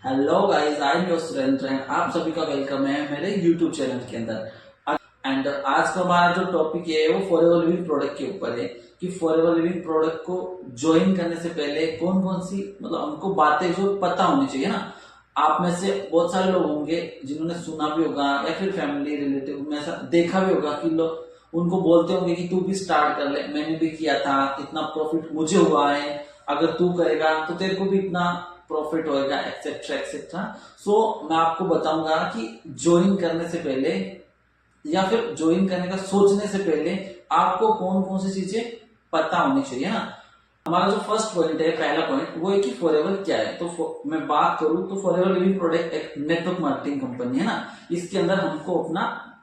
Hello guys, I am your Surendra and आप सभी का वेलकम है मेरे यूट्यूब चैनल के अंदर। एंड आज का हमारा जो टॉपिक है वो फॉरएवर लिविंग प्रोडक्ट के ऊपर है कि फॉरएवर लिविंग प्रोडक्ट को ज्वाइन करने से पहले कौन कौन सी मतलब हमको बातें जो पता होनी चाहिए ना। आप में से बहुत सारे लोग होंगे जिन्होंने सुना भी होगा या फिर फैमिली रिलेटिव में ऐसा देखा भी होगा कि लोग उनको बोलते होंगे कि तू भी स्टार्ट कर ले, मैंने भी किया था, इतना प्रॉफिट मुझे हुआ है, अगर तू करेगा तो तेरे को भी इतना प्रॉफिट होएगा, एक्सेट्रा एक्सेट्रा। सो मैं आपको बताऊंगा कि ज्वाइन करने से पहले या फिर ज्वाइन करने का सोचने से पहले आपको कौन कौन सी चीजें पता होनी चाहिए ना। हमारा जो फर्स्ट पॉइंट है, पहला पॉइंट वो है कि फॉरएवर क्या है। तो मैं बात करूं तो फॉरएवर लिविंग प्रोडक्ट एक नेटवर्क मार्केटिंग कंपनी है ना। इसके अंदर हमको अपना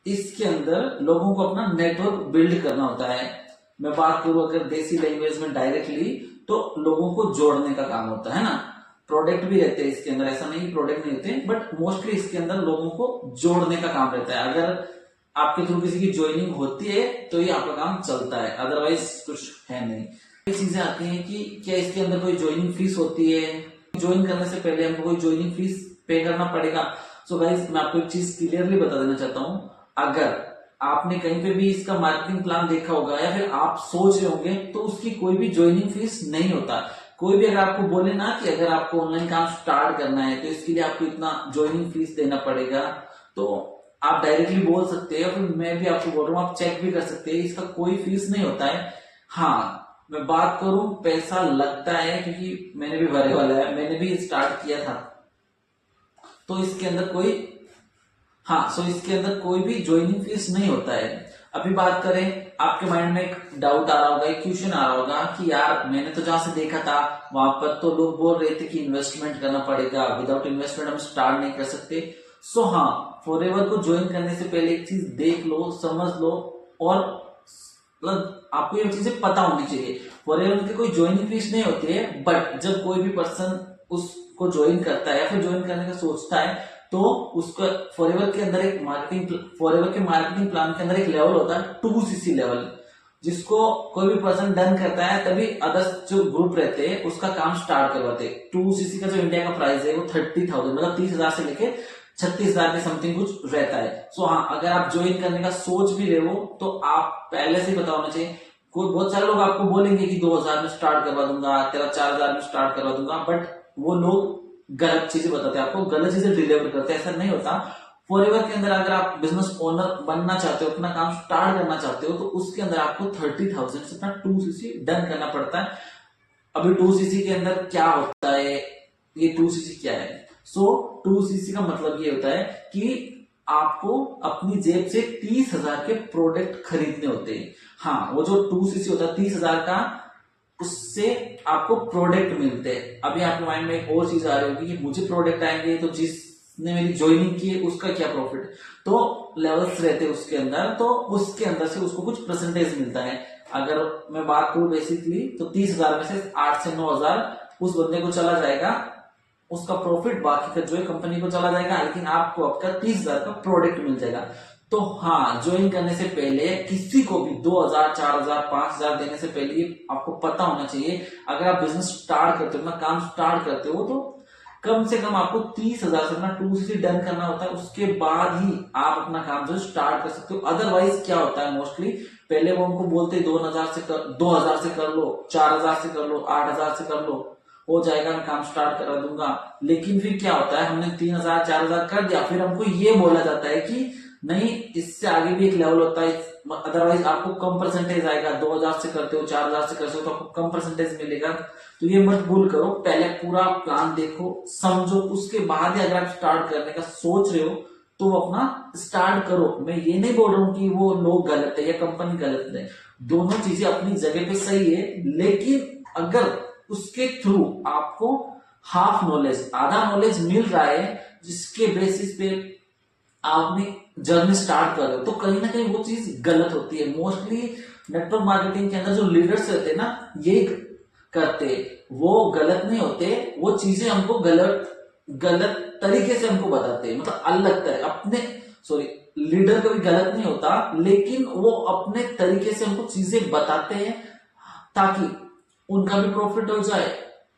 इसके अंदर लोगों को अपना नेटवर्क बिल्ड करना होता है। मैं बात करूं अगर देसी लैंग्वेज में डायरेक्टली तो लोगों को जोड़ने का काम होता है ना। प्रोडक्ट भी रहते हैं इसके अंदर, ऐसा नहीं प्रोडक्ट नहीं होते, बट मोस्टली इसके अंदर लोगों को जोड़ने का काम रहता है। अगर आपके थ्रू किसी की ज्वाइनिंग होती है तो ये आपका काम चलता है, अदरवाइज कुछ है नहीं। ये चीजें आती हैं कि क्या इसके अंदर कोई ज्वाइनिंग फीस होती है, ज्वाइन करने से पहले हमको कोई ज्वाइनिंग फीस पे करना पड़ेगा। सो गाइस, मैं आपको एक चीज क्लियरली बता देना चाहता हूँ। अगर आपने कहीं पे भी इसका मार्केटिंग प्लान देखा होगा या फिर आप सोच रहे होंगे तो उसकी कोई भी ज्वाइनिंग फीस नहीं होता। कोई भी अगर आपको बोले ना कि अगर आपको ऑनलाइन काम स्टार्ट करना है तो इसके लिए आपको इतना ज्वाइनिंग फीस देना पड़ेगा, तो आप डायरेक्टली बोल सकते हैं, फिर मैं भी आपको बोल रहा हूँ, आप चेक भी कर सकते हैं, इसका कोई फीस नहीं होता है। हाँ, मैं बात करूं पैसा लगता है क्योंकि मैंने भी भरे वाला है, मैंने भी स्टार्ट किया था, तो इसके अंदर इसके अंदर कोई भी ज्वाइनिंग फीस नहीं होता है। अभी बात करें, आपके माइंड में एक डाउट आ रहा होगा, एक क्वेश्चन आ रहा होगा कि यार मैंने तो जहां से देखा था वहां पर तो लोग बोल रहे थे कि इन्वेस्टमेंट करना पड़ेगा, विदाउट इन्वेस्टमेंट हम स्टार्ट नहीं कर सकते। सो हाँ, फॉरएवर को ज्वाइन करने से पहले एक चीज देख लो, समझ लो, और मतलब आपको ये चीजें पता होनी चाहिए। फॉरएवर की कोई ज्वाइनिंग फीस नहीं होती है, बट जब कोई भी पर्सन उसको ज्वाइन करता है या फिर ज्वाइन करने का सोचता है तो उसका फॉरएवर के अंदर एक फॉरएवर के मार्केटिंग प्लान के अंदर एक लेवल होता है 2cc लेवल, जिसको कोई भी पर्सन डन करता है तभी अदर्स जो ग्रुप रहते हैं उसका काम स्टार्ट करवाते हैं। 2cc का जो इंडिया का प्राइस है वो 30,000 मतलब 30,000 से लेके 36,000 के समथिंग कुछ रहता है। सो हाँ, अगर आप ज्वाइन करने का सोच भी रहे हो तो आप पहले से ही पता होना चाहिए। कोई बहुत सारे लोग आपको बोलेंगे कि 2,000 में स्टार्ट करवा दूंगा, तेरा 4,000 में स्टार्ट करवा दूंगा, बट वो लोग गलत चीजें बताते हैं आपको, गलत चीजें डिलीवर करते हैं, ऐसा नहीं होता। फॉरएवर के अंदर अगर आप बिजनेस ओनर बनना चाहते हो, अपना काम स्टार्ट करना चाहते हो, तो उसके अंदर आपको 30,000 से अपना 2cc डन करना पड़ता है। अभी 2cc के अंदर क्या होता है, ये 2cc क्या है? सो 2cc का मतलब ये होता है कि आपको अपनी जेब से 30,000 के प्रोडक्ट खरीदने होते हैं। हाँ, वो जो 2cc होता है 30,000 का, उससे आपको प्रोडक्ट मिलते हैं। अभी आपके माइंड में एक और चीज आ रही होगी कि मुझे प्रोडक्ट आएंगे तो जिसने मेरी ज्वाइनिंग की है उसका क्या प्रॉफिट। तो लेवल्स रहते हैं उसके अंदर, तो उसके अंदर से उसको कुछ परसेंटेज मिलता है। अगर मैं बात करूं बेसिकली तो 30,000 में से 8 से 9,000 उस बंदे को चला जाएगा, उसका प्रॉफिट बाकी का जो है कंपनी को चला जाएगा, लेकिन आपको आपका 30,000 का प्रोडक्ट मिल जाएगा। तो हाँ, ज्वाइन करने से पहले किसी को भी 2,000, 4,000, 5,000 देने से पहले आपको पता होना चाहिए। अगर आप बिजनेस स्टार्ट करते हो, अपना काम स्टार्ट करते हो, तो कम से कम आपको 30,000 से अपना 2cc डन करना होता है। उसके बाद ही आप अपना काम जो स्टार्ट कर सकते हो। अदरवाइज क्या होता है, मोस्टली पहले वो हमको बोलते 2,000 से कर लो, 4,000 से कर लो, 8,000 से कर लो, हो जाएगा, मैं काम स्टार्ट करा दूंगा। लेकिन फिर क्या होता है, हमने 3,000, 4,000 कर दिया, फिर हमको ये बोला जाता है कि नहीं, इससे आगे भी एक लेवल होता है, अदरवाइज आपको कम परसेंटेज आएगा। 2,000 से करते हो, 4,000 से करते हो तो आपको कम परसेंटेज मिलेगा। तो ये मत भूल करो, पहले पूरा प्लान देखो, समझो, उसके बाद ही अगर आप स्टार्ट करने का सोच रहे हो तो अपना स्टार्ट करो। मैं ये नहीं बोल रहा हूँ कि वो लोग गलत है या कंपनी गलत है, दोनों चीजें अपनी जगह पे सही है। लेकिन अगर उसके थ्रू आपको हाफ नॉलेज, आधा नॉलेज मिल रहा है, जिसके बेसिस पे आपने जर्नी स्टार्ट कर रहे हो, तो कहीं ना कहीं वो चीज गलत होती है। मोस्टली नेटवर्क मार्केटिंग के अंदर जो लीडर्स रहते हैं ना, ये करते, वो गलत नहीं होते, वो चीजें हमको गलत तरीके से हमको बताते हैं, मतलब अलग तरह अपने लीडर कभी गलत नहीं होता, लेकिन वो अपने तरीके से हमको चीजें बताते हैं ताकि उनका भी प्रॉफिट हो जाए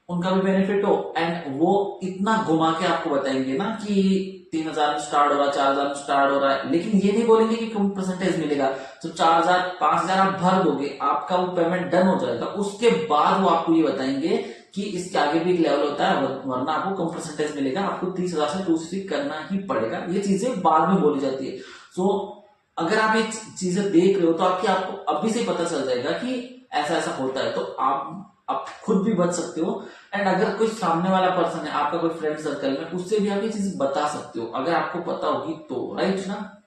उनका भी बेनिफिट हो, एंड वो इतना घुमा के आपको बताएंगे ना कि 3,000 में स्टार्ट हो रहा है, 4,000 में स्टार्ट हो रहा है, लेकिन ये नहीं बोलेंगे कि कम परसेंटेज मिलेगा। तो 4,000 5,000 आप भर दोगे, आपका वो पेमेंट डन हो जाएगा, उसके बाद वो आपको ये बताएंगे कि इसके आगे भी एक लेवल होता है, वरना आपको कम परसेंटेज मिलेगा, आपको 30,000 से 2 करना ही पड़ेगा। ये चीजें बाद में बोली जाती है। सो अगर आप ये चीजें देख रहे हो तो आपको अभी से पता चल जाएगा कि ऐसा ऐसा होता है, तो आप खुद भी बच सकते हो। एंड अगर कोई सामने वाला पर्सन है आपका, कोई फ्रेंड सर्कल में, उससे भी आप ये चीज बता सकते हो अगर आपको पता होगी तो, राइट ना।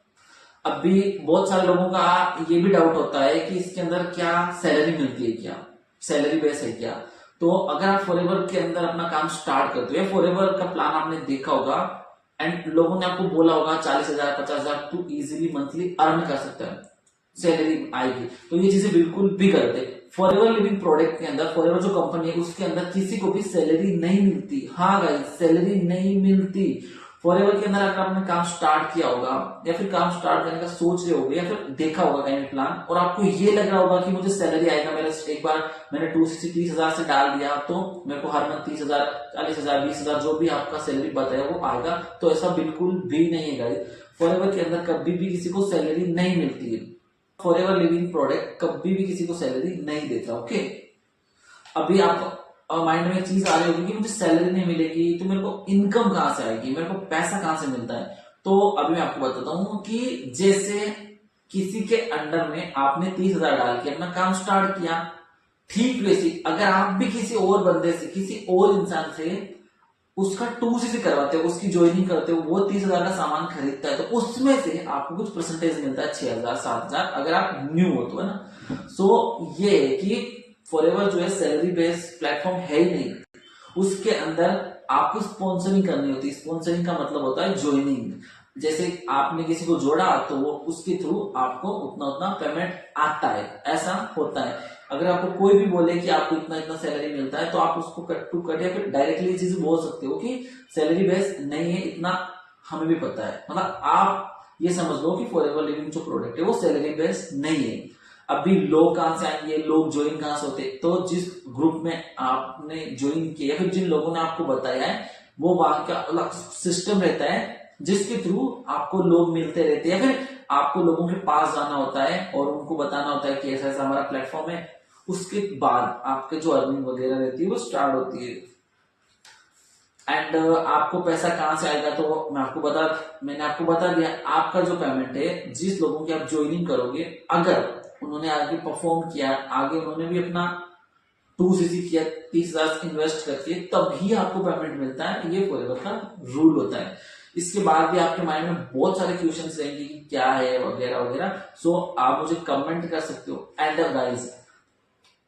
अभी बहुत सारे लोगों का ये भी डाउट होता है कि इसके अंदर क्या सैलरी मिलती है, क्या सैलरी बेस है क्या। तो अगर आप फॉरएवर के अंदर अपना काम स्टार्ट करते हो, या फॉरएवर का प्लान आपने देखा होगा एंड लोगों ने आपको बोला होगा 40,000 50,000 तू इजीली मंथली अर्न कर सकता है, सैलरी आएगी, तो ये चीजें बिल्कुल भी गलत है। फॉरएवर लिविंग प्रोडक्ट के अंदर, फॉरएवर जो कंपनी है उसके अंदर किसी को भी सैलरी नहीं मिलती। हाँ गाइस, सैलरी नहीं मिलती। फॉरएवर के अंदर अगर आपने काम स्टार्ट किया होगा, या फिर काम स्टार्ट करने का सोच रहे होगे, या फिर देखा होगा कहीं प्लान, और आपको ये लग रहा होगा कि मुझे सैलरी आएगा, मेरा एक बार मैंने 30,000 से डाल दिया तो मेरे को हर मंथ 30,000 40,000 20,000 जो भी आपका सैलरी बताया वो आएगा, तो ऐसा बिल्कुल भी नहीं है गाइस। फॉरएवर के अंदर कभी भी किसी को सैलरी नहीं मिलती है। फॉरएवर लिविंग प्रोडक्ट कभी भी किसी को सैलरी नहीं देता। ओके, अभी आप माइंड में एक चीज आ रही होगी कि मुझे सैलरी नहीं मिलेगी तो मेरे को इनकम कहां से आएगी, मेरे को पैसा कहां से मिलता है। तो अभी मैं आपको बताता हूं कि जैसे किसी के अंडर में आपने 30,000 डाल के अपना काम स्टार्ट किया, ठीक वैसे अगर आप भी किसी और बंदे से, किसी और इंसान से उसका 2 करवाते हो, उसकी ज्वाइनिंग करते हो, वो 30,000 का सामान खरीदता है, तो उसमें से आपको कुछ परसेंटेज मिलता है, 6,000 7,000 अगर आप न्यू हो तो, है ना। सो ये है कि फॉरएवर जो है सैलरी बेस्ड प्लेटफॉर्म है ही नहीं। उसके अंदर आपको स्पॉन्सरिंग करनी होती है। स्पॉन्सरिंग का मतलब होता है ज्वाइनिंग। जैसे आपने किसी को जोड़ा तो वो उसके थ्रू आपको उतना उतना पेमेंट आता है, ऐसा होता है। अगर आपको कोई भी बोले कि आपको इतना इतना सैलरी मिलता है तो आप उसको कट टू कट या फिर डायरेक्टली चीज बोल सकते हो कि सैलरी बेस नहीं है, इतना हमें भी पता है। मतलब आप ये समझ लो कि फॉरएवर लिविंग जो प्रोडक्ट है वो सैलरी बेस नहीं है। अभी लोग कहां से आएंगे, लोग ज्वाइन कहां से होते, तो जिस ग्रुप में आपने ज्वाइन किया या फिर जिन लोगों ने आपको बताया है वो वहां का अलग सिस्टम रहता है जिसके थ्रू आपको लोग मिलते रहते हैं, या फिर आपको लोगों के पास जाना होता है और उनको बताना होता है कि ऐसा ऐसा हमारा प्लेटफॉर्म है। उसके बाद आपके जो अर्निंग वगैरह रहती है वो स्टार्ट होती है। एंड आपको पैसा कहां से आएगा तो मैंने आपको बता दिया। आपका जो पेमेंट है, जिस लोगों की आप ज्वाइनिंग करोगे, अगर उन्होंने आगे परफॉर्म किया, आगे उन्होंने भी अपना 2cc किया 30,000 इन्वेस्ट करके, तभी आपको पेमेंट मिलता है। ये फॉरएवर का रूल होता है। इसके बाद भी आपके माइंड में बहुत सारे क्वेश्चंस रहेंगे कि क्या है वगैरह वगैरह, सो आप मुझे कमेंट कर सकते हो। एंड गाइस,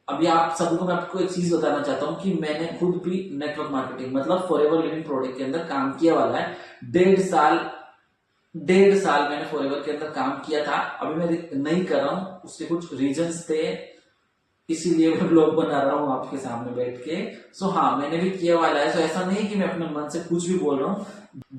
अभी आप सभी को मैं आपको एक चीज बताना चाहता हूं कि मैंने खुद भी नेटवर्क मार्केटिंग मतलब फॉरएवर लिविंग प्रोडक्ट के अंदर काम किया वाला है। 1.5 साल मैंने फॉरएवर के अंदर काम किया था। अभी मैं नहीं कर रहा हूं, उसके कुछ रीजंस थे, इसीलिए मैं ब्लॉग बना रहा हूं आपके सामने बैठ के। सो हाँ, मैंने भी किया वाला है। सो ऐसा नहीं कि मैं अपने मन से कुछ भी बोल रहा हूँ।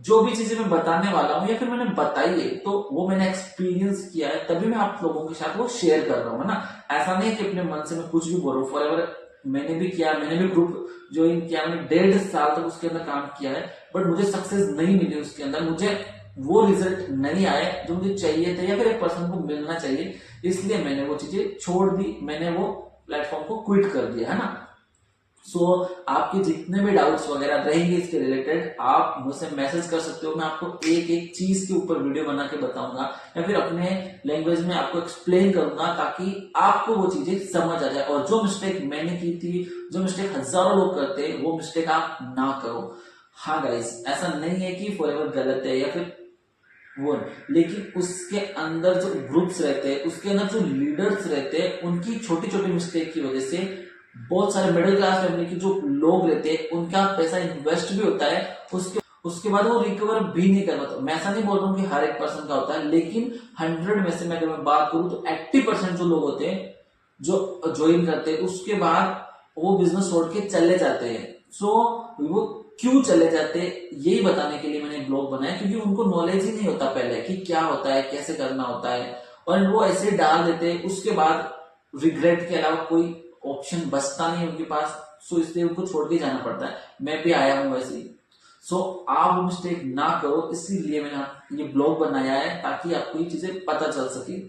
जो भी चीजें मैं बताने वाला हूँ या फिर मैंने बताई है तो वो मैंने एक्सपीरियंस किया है, तभी मैं आप लोगों के साथ वो शेयर कर रहा हूँ, है ना। ऐसा नहीं कि अपने मन से मैं कुछ भी बोल रहा हूँ। फॉरएवर मैंने भी किया, मैंने भी ग्रुप ज्वाइन किया, मैंने 1.5 साल तक उसके अंदर काम किया है, बट मुझे सक्सेस नहीं मिली उसके अंदर। मुझे वो रिजल्ट नहीं आए जो मुझे चाहिए थे या फिर एक पर्सन को मिलना चाहिए, इसलिए मैंने वो चीजें छोड़ दी, मैंने वो प्लेटफॉर्म को क्विट कर दिया, है ना। सो आपके जितने भी डाउट्स वगैरह रहेंगे इसके रिलेटेड, आप मुझसे मैसेज कर सकते हो। मैं आपको एक एक चीज के ऊपर वीडियो बना के बताऊंगा या फिर अपने लैंग्वेज में आपको एक्सप्लेन करूंगा, ताकि आपको वो चीजें समझ आ जाए। और जो मिस्टेक मैंने की थी, जो मिस्टेक हजारों लोग करते हैं, वो मिस्टेक आप ना करो। हाँ गाइस, ऐसा नहीं है कि फॉरएवर गलत है या फिर वो, लेकिन उसके अंदर जो ग्रुप्स रहते हैं, उसके अंदर जो लीडर्स रहते हैं, उनकी छोटी छोटी मिस्टेक की वजह से बहुत सारे मिडिल क्लास फैमिली के जो लोग रहते हैं, उनका पैसा इन्वेस्ट भी होता है, उसके बाद वो रिकवर भी नहीं कर पाता। मैं ऐसा नहीं बोल रहा हूँ कि हर एक पर्सन का होता है, लेकिन 100 में से मैं अगर मैं बात करूं तो 80% जो लोग होते हैं जो ज्वाइन करते हैं, उसके बाद वो बिजनेस छोड़ के चले जाते हैं। सो वो क्यों चले जाते हैं, यही बताने के लिए मैंने ब्लॉग बनाया, क्योंकि उनको नॉलेज ही नहीं होता पहले कि क्या होता है, कैसे करना होता है, और वो ऐसे डाल देते हैं। उसके बाद रिग्रेट के अलावा कोई ऑप्शन बचता नहीं उनके पास। सो इसलिए उनको छोड़ के जाना पड़ता है। मैं भी आया हूँ वैसे ही। सो आप वो मिस्टेक ना करो, इसीलिए मैंने ये ब्लॉग बनाया है ताकि आपको ये चीजें पता चल सके।